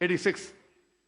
86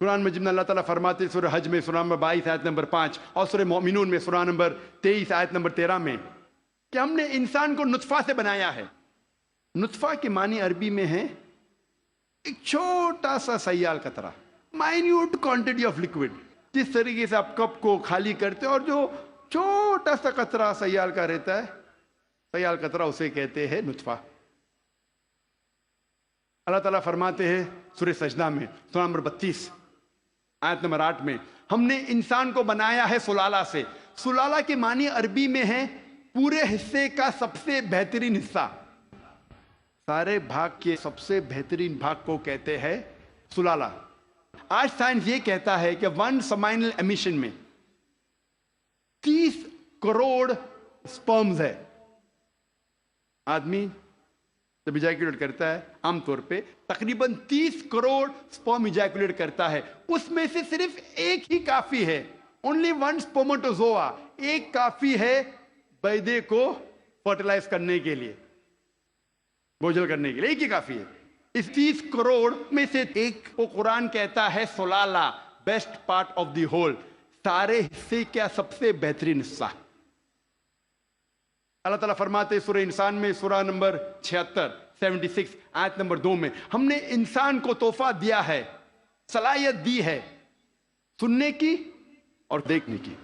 قرآن مجید میں اللہ تعالیٰ فرماتے سورہ حج میں سورہ نمبر 22 آیت نمبر 5 اور سورہ مومنون میں سورہ نمبر 23 آیت نمبر 13 میں کہ ہم نے انسان کو نطفہ سے بنایا ہے. نطفہ کے معنی عربی میں ہے ایک چھوٹا سا سیال قطرہ، مائنیوٹ کوانٹٹی آف لکوڈ. جس طریقے سے آپ کپ کو خالی کرتے ہیں اور جو چھوٹا سا قطرہ سیال کا رہتا ہے، سیال قطرہ اسے کہتے ہیں نطفہ. اللہ تعالیٰ فرماتے ہیں سورہ سجدہ میں سورہ نمبر 32 آیت نمبر 8 میں ہم نے انسان کو بنایا ہے سلالہ سے. سلالہ کے معنی عربی میں ہے پورے حصے کا سب سے بہترین حصہ. سارے بھاگ کے سب سے بہترین بھاگ کو کہتے ہیں سلالہ. آج سائنس یہ کہتا ہے کہ 1 سمائنل ایمیشن میں 30 کروڑ سپرمز ہے. آدمی جب ایجیکولیٹ کرتا ہے عام طور پہ تقریباً 30 کروڑ سپرم ایجیکولیٹ کرتا ہے. اس میں سے صرف ایک ہی کافی ہے، اونلی 1 سپرماٹوزوا، ایک کافی ہے بیضے کو فرٹیلائز کرنے کے لیے، بوجھل کرنے کے لیے، ایک ہی کافی ہے. اس 30 کروڑ میں سے ایک کو قرآن کہتا ہے سلالہ، best part of the whole, سارے حصے کا سب سے بہترین حصہ. اللہ تعالیٰ فرماتے سورہ انسان میں سورہ نمبر 76 آیت نمبر 2 میں ہم نے انسان کو تحفہ دیا ہے، صلاحیت دی ہے سننے کی اور دیکھنے کی.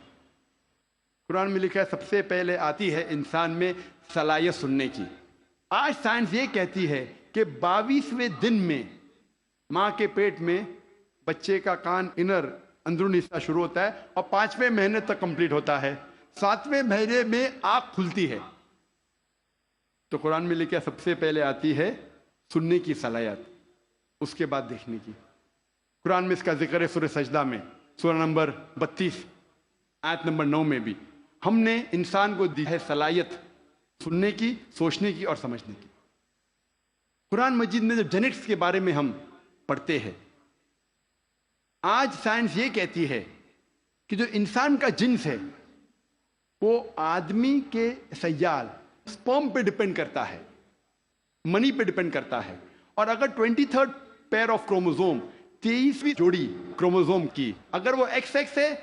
قرآن میں لکھا ہے سب سے پہلے آتی ہے انسان میں صلاحیت سننے کی. آج سائنس یہ کہتی ہے کہ 22ویں دن میں ماں کے پیٹ میں بچے کا کان اندرونی حصہ شروع ہوتا ہے اور 5ویں مہینے تک کمپلیٹ ہوتا ہے. 7ویں مہینے میں آنکھ کھلتی ہے. تو قرآن میں لکھا سب سے پہلے آتی ہے سننے کی صلاحیت، اس کے بعد دیکھنے کی. قرآن میں اس کا ذکر ہے سورہ سجدہ میں سورہ نمبر 32 آیت نمبر 9 میں بھی ہم نے انسان کو دی ہے صلاحیت سننے کی، سوچنے کی اور سمجھنے کی. قرآن مجید میں جب جینیٹکس کے بارے میں ہم پڑھتے ہیں، آج سائنس یہ کہتی ہے کہ جو انسان کا جنس ہے وہ آدمی کے سیال سپرم پہ ڈیپینڈ کرتا ہے، منی پہ ڈیپینڈ کرتا ہے. اور اگر 23rd پیئر آف کروموزوم 23ویں جوڑی کروموزوم کی اگر وہ XX ہے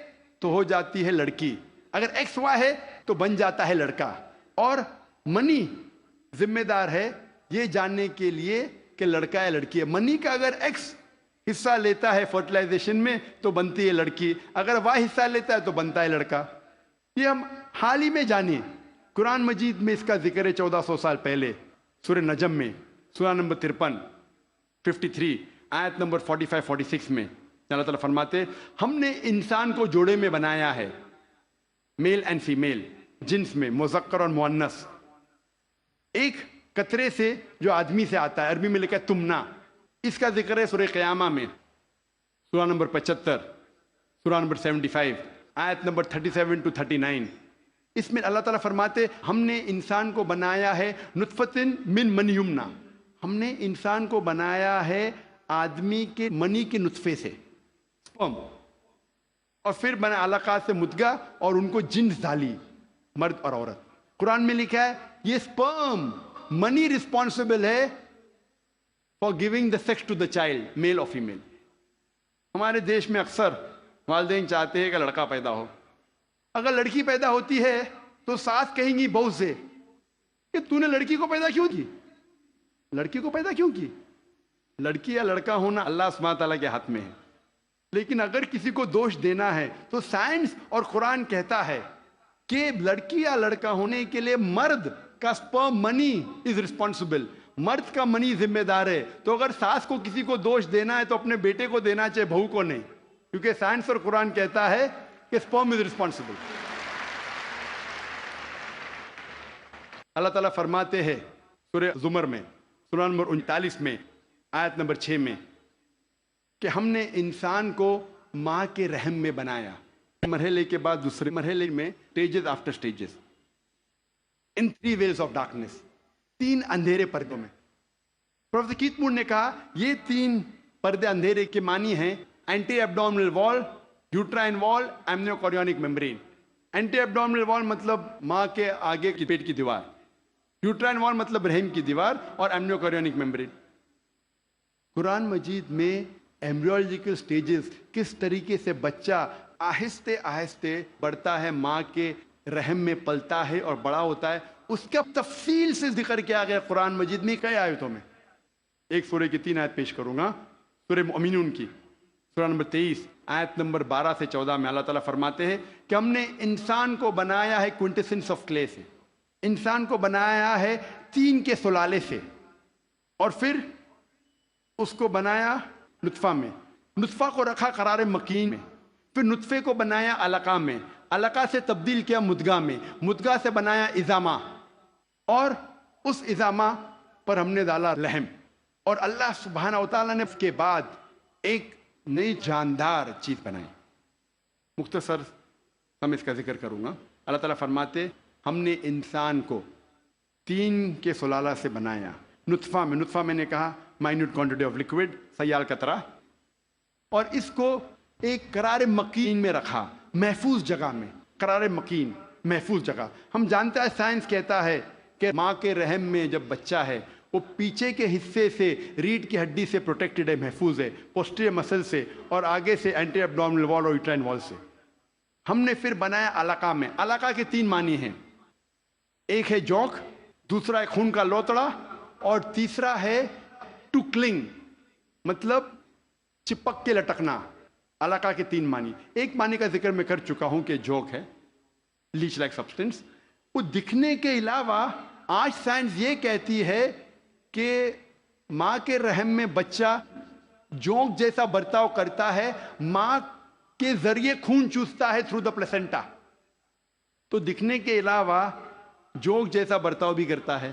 تو ہو جاتی ہے لڑکی، اگر XY ہے تو بن جاتا ہے لڑکا. اور منی ذمہ دار ہے یہ جاننے کے لیے کہ لڑکا ہے لڑکی ہے. منی کا اگر X حصہ لیتا ہے فرٹیلائزیشن میں تو بنتی ہے لڑکی، اگر Y حصہ لیتا ہے تو بنتا ہے لڑکا. یہ ہم حال ہی میں جانیں. قرآن مجید میں اس کا ذکر ہے 1400 سال پہلے سورہ نجم میں سورہ نمبر 53 آیت نمبر 45-46 میں اللہ تعالیٰ فرماتے ہم نے انسان کو جوڑے میں بنایا ہے، میل اینڈ فیمیل، جنس میں مذکر اور مؤنث، ایک قطرے سے جو آدمی سے آتا ہے. عربی میں لکھا ہے تمنا. اس کا ذکر ہے سورہ قیامہ میں سورہ نمبر 75 سورہ نمبر 75 آیت نمبر 37-39. اس میں اللہ تعالیٰ فرماتے ہم نے انسان کو بنایا ہے نطفتن من من یمنا، ہم نے انسان کو بنایا ہے آدمی کے منی کے نطفے سے سپرم، اور پھر بنا علقات سے مدغہ اور ان کو جنس ڈالی مرد اور عورت. قرآن میں لکھا ہے یہ سپرم منی رسپانسبل ہے for giving the sex to the child male اور فیمیل. ہمارے دیش میں اکثر والدین چاہتے ہیں کہ لڑکا پیدا ہو. اگر لڑکی پیدا ہوتی ہے تو ساس کہیں گی بہو سے کہ تو نے لڑکی کو پیدا کیوں کی، لڑکی کو پیدا کیوں کی. لڑکی یا لڑکا ہونا اللہ سبحانہ تعالیٰ کے ہاتھ میں ہے. لیکن اگر کسی کو دوش دینا ہے تو سائنس اور قرآن کہتا ہے کہ لڑکی یا لڑکا ہونے کے لیے مرد کا سپرم منی از رسپانسبل، مرد کا منی ذمہ دار ہے. تو اگر ساس کو کسی کو دوش دینا ہے تو اپنے بیٹے کو دینا چاہے، بہو کو نہیں، کیونکہ سائنس اور قرآن کہتا ہے کہ سپرم از رسپانسبل. اللہ تعالیٰ فرماتے ہیں سورہ زمر میں سورہ نمبر 39 میں آیت نمبر 6 میں کہ ہم نے انسان کو ماں کے رحم میں بنایا. مرحلے کے بعد دوسرے مرحلے میں stages after stages in 3 veils of darkness, 3 اندھیرے پردوں میں. پروفیسر کیت مور نے کہا یہ 3 پردے اندھیرے کے معنی ہیں اینٹی ایبڈومنل وال، یوٹرائن وال، ایمنیوکوریونک میمبرین. اینٹی ایبڈومنل وال مطلب ماں کے آگے کی پیٹ کی دیوار، یوٹرائن وال مطلب رحم کی دیوار، اور ایمنیوکوریونک میمبرین. قرآن مجید میں ایمبریولوجیکل سٹیجز کس طریقے سے بچہ آہستہ آہستہ بڑھتا ہے، ماں کے رحم میں پلتا ہے اور بڑا ہوتا ہے، اس کا تفصیل سے ذکر کیا گیا قرآن مجید میں کئی آیتوں میں. ایک سورہ کی 3 آیت پیش کروں گا، سورہ مؤمنون کی سورہ نمبر 23 آیت نمبر 12 سے 14 میں اللہ تعالیٰ فرماتے ہیں کہ ہم نے انسان کو بنایا ہے کوئنٹیسنس آف کلے سے، انسان کو بنایا ہے طین کے سلالے سے، اور پھر اس کو بنایا نطفہ میں، نطفہ کو رکھا قرار مکین میں، پھر نطفے کو بنایا علقہ میں، علقہ سے تبدیل کیا مدغہ میں، مدغہ سے بنایا عظامہ، اور اس عظامہ پر ہم نے ڈالا لحم. اور اللہ سبحانہ وتعالیٰ نے اس کے بعد ایک نئی جاندار چیز بنائی. مختصر ہم اس کا ذکر کروں گا. اللہ تعالیٰ فرماتے ہم نے انسان کو طین کے سلالہ سے بنایا، نطفہ میں، نطفہ میں نے کہا مائنیوٹ کوانٹٹی آف لکوڈ، سیال قطرہ، اور اس کو ایک قرار مکین میں رکھا، محفوظ جگہ میں، قرار مکین محفوظ جگہ. ہم جانتے ہیں سائنس کہتا ہے کہ ماں کے رحم میں جب بچہ ہے وہ پیچھے کے حصے سے ریڑھ کی ہڈی سے پروٹیکٹڈ ہے، محفوظ ہے، پوسٹیریئر مسل سے، اور آگے سے اینٹی ایبڈومینل وال اور یوٹرائن وال سے. ہم نے پھر بنایا علقہ میں. علقہ کے 3 معنی ہیں، ایک ہے جوک، دوسرا ہے خون کا لوتڑا، اور تیسرا ہے ٹو کلنگ، مطلب چپک کے لٹکنا. علقہ کے 3 معنی. ایک معنی کا ذکر میں کر چکا ہوں کہ جوک ہے، لیچ لائک سبسٹنس. وہ دکھنے کے علاوہ آج سائنس یہ کہتی ہے کہ ماں کے رحم میں بچہ جونک جیسا برتاؤ کرتا ہے، ماں کے ذریعے خون چوستا ہے تھرو دا پلیسنٹا، تو دکھنے کے علاوہ جونک جیسا برتاؤ بھی کرتا ہے.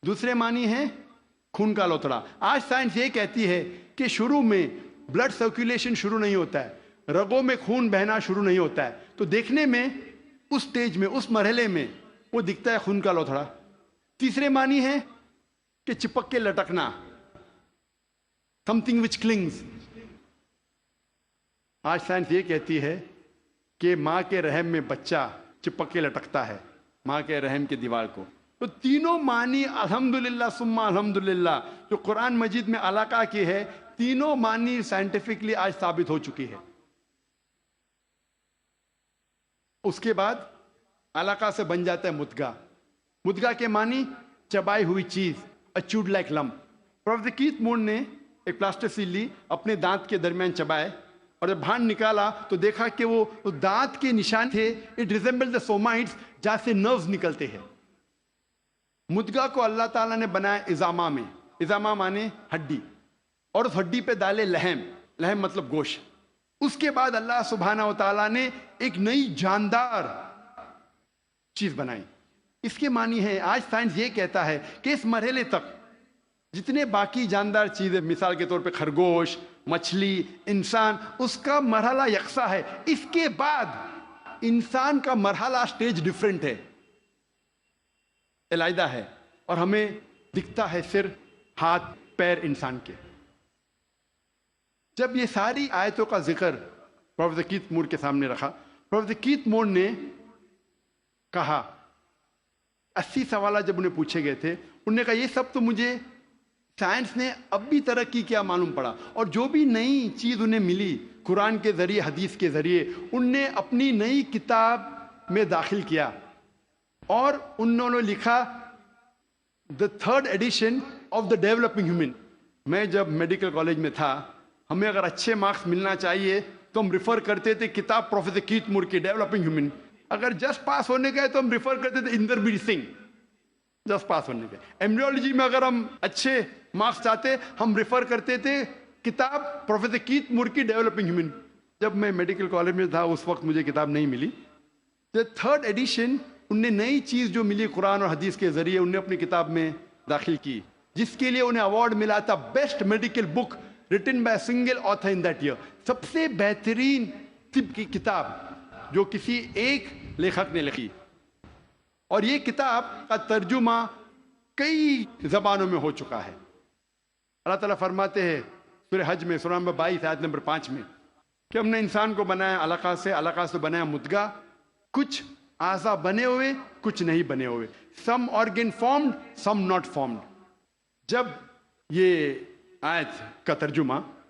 دوسرے معنی ہے خون کا لوتڑا. آج سائنس یہ کہتی ہے کہ شروع میں بلڈ سرکولیشن شروع نہیں ہوتا ہے، رگوں میں خون بہنا شروع نہیں ہوتا ہے، تو دیکھنے میں اس سٹیج میں، اس مرحلے میں وہ دکھتا ہے خون کا لوتھڑا. تیسرے معنی ہے کہ چپک کے لٹکنا، something which clings. آج سائنس یہ کہتی ہے کہ ماں کے رحم میں بچہ چپک کے لٹکتا ہے ماں کے رحم کی دیوار کو. تو تینوں معنی الحمدللہ ثم الحمدللہ جو قرآن مجید میں علقہ کی ہے، تینوں معنی سائنٹیفکلی آج ثابت ہو چکی ہے. اس کے بعد علقہ سے بن جاتا ہے مدغہ. مدغہ کے معنی چبائی ہوئی چیز، اچوڈ لائک لمپ. پروفیسر کیتھ مون نے ایک پلاسٹر لی، اپنے دانت کے درمیان چبائے، اور جب باہر نکالا تو دیکھا کہ وہ دانت کے نشان تھے، اٹ ریزمبل دا سومائٹس، جہاں سے نروز نکلتے ہیں. مدغہ کو اللہ تعالیٰ نے بنایا عظامہ میں، عظامہ مانے ہڈی، اور اس ہڈی پہ ڈالے لحم، لحم مطلب گوشت. اس کے بعد اللہ سبحانہ و تعالیٰ نے ایک نئی جاندار چیز بنائی. اس کے معنی ہے، آج سائنس یہ کہتا ہے کہ اس مرحلے تک جتنے باقی جاندار چیزیں، مثال کے طور پہ خرگوش، مچھلی، انسان، اس کا مرحلہ یکساں ہے. اس کے بعد انسان کا مرحلہ سٹیج ڈیفرنٹ ہے، علیحدہ ہے، اور ہمیں دکھتا ہے صرف ہاتھ پیر انسان کے. جب یہ ساری آیتوں کا ذکر پروفیسر کیتھ مور کے سامنے رکھا، پروفیسر کیتھ مور نے کہا، 80 سوالات جب انہیں پوچھے گئے تھے، انہوں نے کہا یہ سب تو مجھے سائنس نے اب بھی ترقی کیا معلوم پڑا، اور جو بھی نئی چیز انہیں ملی قرآن کے ذریعے، حدیث کے ذریعے، ان نے اپنی نئی کتاب میں داخل کیا، اور انہوں نے لکھا دا 3rd addition of the developing human. میں جب میڈیکل کالج میں تھا، ہمیں اگر اچھے مارکس ملنا چاہیے تو ہم ریفر کرتے تھے کتاب پروفیسر کیتھ مور کی ڈیولپنگ ہیومن. اگر جسٹ پاس ہونے گئے تو ہم ریفر کرتے تھے اندربیر سنگھ، جسٹ پاس ہونے گئے. ایمبریولوجی میں اگر ہم اچھے مارکس چاہتے ہم ریفر کرتے تھے کتاب پروفیسر کیتھ مور کی ڈیولپنگ ہیومن. جب میں میڈیکل کالج میں تھا اس وقت مجھے کتاب نہیں ملی. جو 3rd ایڈیشن، ان نے نئی چیز جو ملی قرآن اور حدیث کے ذریعے، انہیں اپنی کتاب میں داخل کی، جس کے لیے انہیں ایوارڈ ملا تھا best medical book written by single author in that year. سب سے بہترین طب کی کتاب جو کسی ایک لیکھک نے لکھی. اور یہ کتاب کا ترجمہ کئی زبانوں میں ہو چکا ہے. اللہ تعالیٰ فرماتے ہیں سورہ حج میں، سورہ نمبر 22 آیت نمبر 5 میں، کہ ہم نے انسان کو بنایا علقہ سے، علقہ سے بنایا مدغہ. کچھ اعضاء بنے ہوئے، کچھ نہیں بنے ہوئے. Some organ formed, some not formed. جب یہ آیت کا ترجمہ